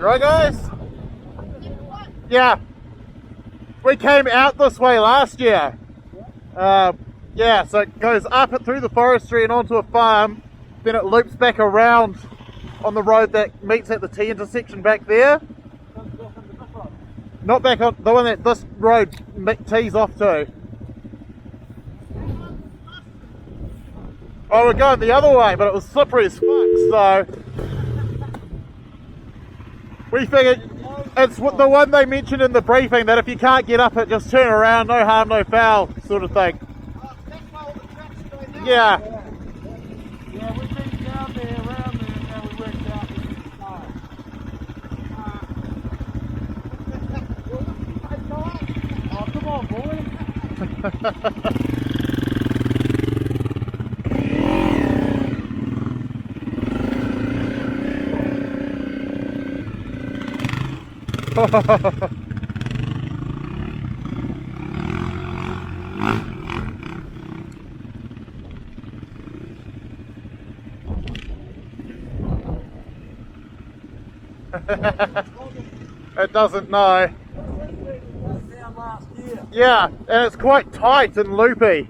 Right, guys? Yeah. We came out this way last year. Yeah, so it goes up it through the forestry and onto a farm, then it loops back around on the road that meets at the T intersection back there. Not back on the one that this road tees off to. Oh, we're going the other way, but it was slippery as fuck, so we figured it's the one they mentioned in the briefing that if you can't get up it, just turn around, no harm, no foul, sort of thing. Yeah. Yeah, we've been down there, around there, and now we worked out this is fine. Oh, come on, boy. It doesn't know. Yeah, and it's quite tight and loopy.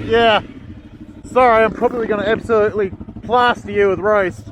Yeah. Sorry, I'm probably going to absolutely plaster you with roast.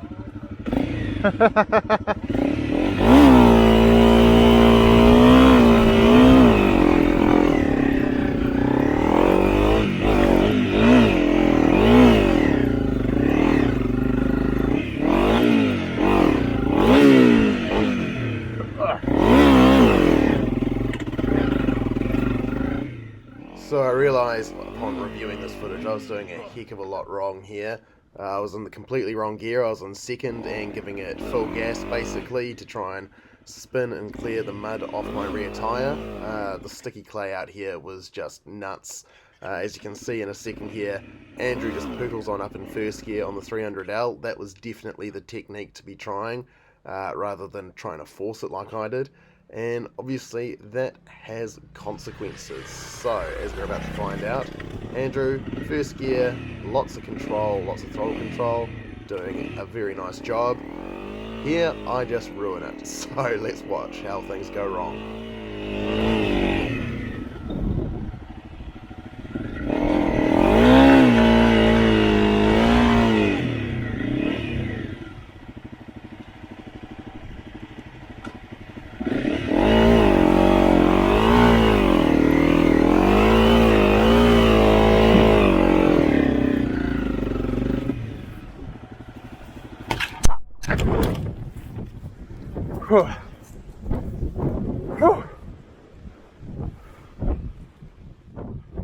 So I realised upon reviewing this footage I was doing a heck of a lot wrong here. I was in the completely wrong gear. I was on second and giving it full gas basically to try and spin and clear the mud off my rear tyre. The sticky clay out here was just nuts. As you can see in a second here, Andrew just poodles on up in first gear on the 300L. That was definitely the technique to be trying, rather than trying to force it like I did. And obviously that has consequences. So, as we're about to find out, Andrew, first gear, lots of control, lots of throttle control, doing a very nice job. Here, I just ruin it. So let's watch how things go wrong.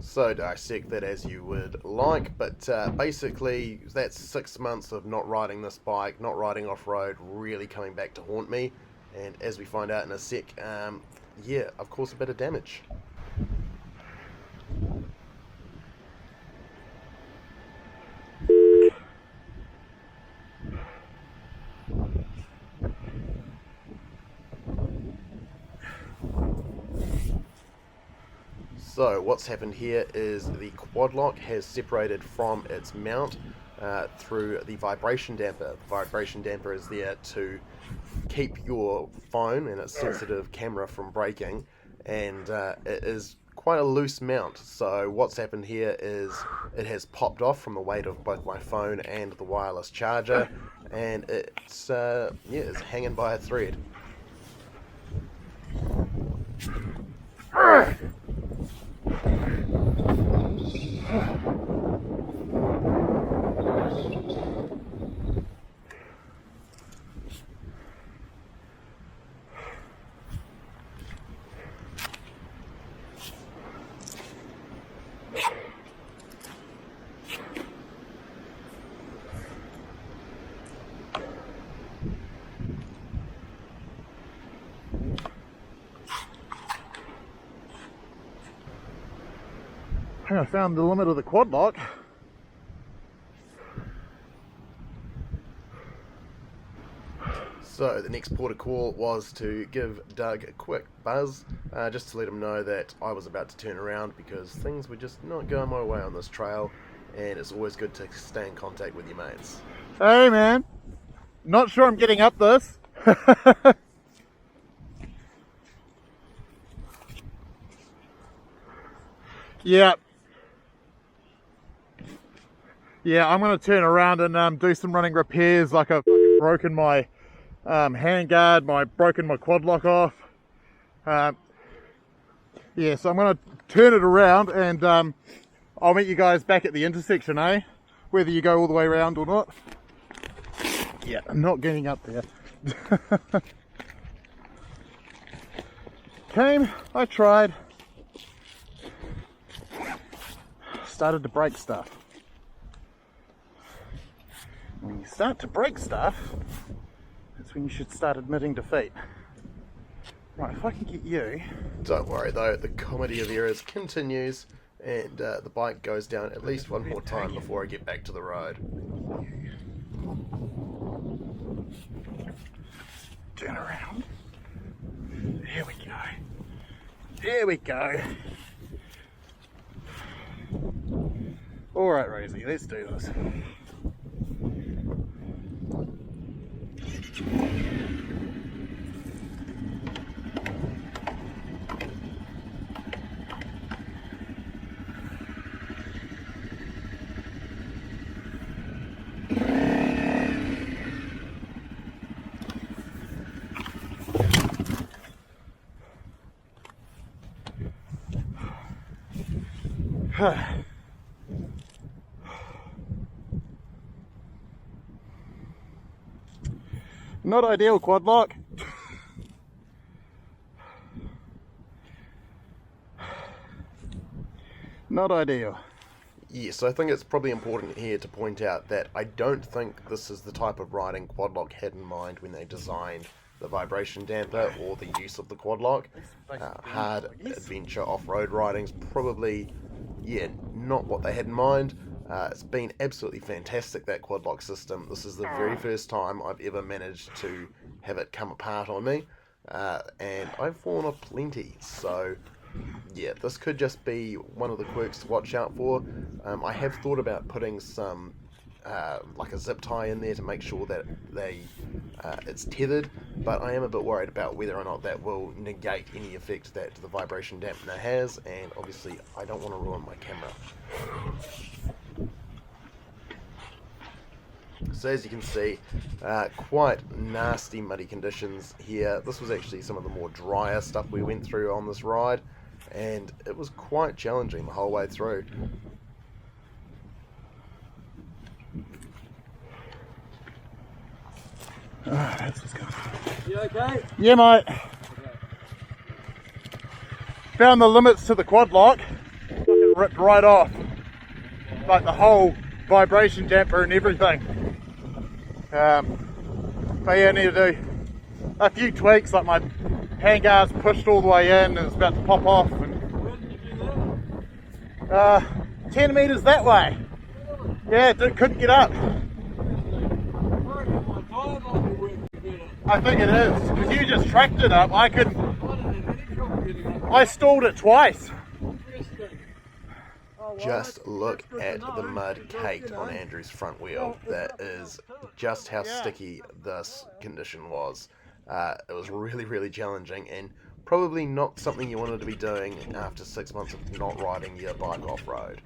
So dissect that as you would like, but basically that's 6 months of not riding this bike, not riding off-road, really coming back to haunt me. And as we find out in a sec, yeah, of course a bit of damage. So what's happened here is the quad lock has separated from its mount through the vibration damper. The vibration damper is there to keep your phone and its sensitive camera from breaking, and it is quite a loose mount. So what's happened here is it has popped off from the weight of both my phone and the wireless charger, and it's yeah, it's hanging by a thread. I think I found the limit of the quad lock. So the next port of call was to give Doug a quick buzz, just to let him know that I was about to turn around because things were just not going my way on this trail, and it's always good to stay in contact with your mates. Hey man, not sure I'm getting up this. Yeah. Yeah, I'm going to turn around and do some running repairs. Like I've broken my handguard, broken my quad lock off. Yeah, so I'm going to turn it around and I'll meet you guys back at the intersection, eh? Whether you go all the way around or not. Yeah, I'm not getting up there. Came, I tried. Started to break stuff. When you start to break stuff, that's when you should start admitting defeat. Right, if I can get you... Don't worry though, the comedy of errors continues, and the bike goes down at least one more time before I get back to the road. Turn around. There we go. There we go. Alright, Rosie, let's do this. Not ideal, quad lock. Not ideal. Yes, I think it's probably important here to point out that I don't think this is the type of riding Quadlock had in mind when they designed the vibration damper or the use of the Quadlock. Hard adventure off-road riding's probably, not what they had in mind. It's been absolutely fantastic, that Quadlock system. This is the very first time I've ever managed to have it come apart on me, and I've fallen off plenty, so yeah, this could just be one of the quirks to watch out for. I have thought about putting some like a zip tie in there to make sure that it's tethered, but I am a bit worried about whether or not that will negate any effect that the vibration dampener has, and obviously I don't want to ruin my camera. So as you can see, quite nasty muddy conditions here. This was actually some of the more drier stuff we went through on this ride, and it was quite challenging the whole way through. That's what's going on. You okay? Yeah, mate. Okay. Found the limits to the quad lock. Fucking ripped right off. Like the whole vibration damper and everything. But yeah, I need to do a few tweaks, like my handguard's pushed all the way in and it's about to pop off. And, Where did you do that? 10 metres that way. Yeah, couldn't get up. I think it is, because you just tracked it up. I couldn't. I stalled it twice. Just look at the mud caked on Andrew's front wheel. That is just how sticky this condition was. It was really, really challenging, and probably not something you wanted to be doing after 6 months of not riding your bike off-road.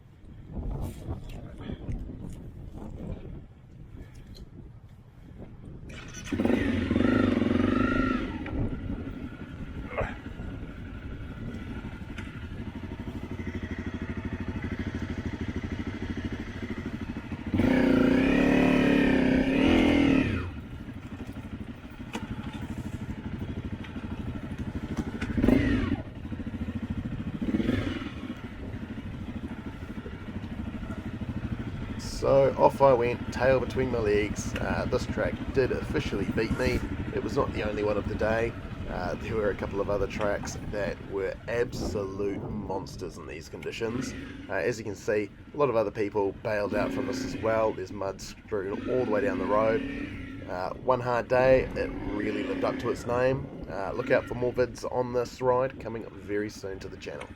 So off I went, tail between my legs. This track did officially beat me. It was not the only one of the day. There were a couple of other tracks that were absolute monsters in these conditions. As you can see, a lot of other people bailed out from this as well. There's mud strewn all the way down the road. One hard day, it really lived up to its name. Look out for more vids on this ride coming up very soon to the channel.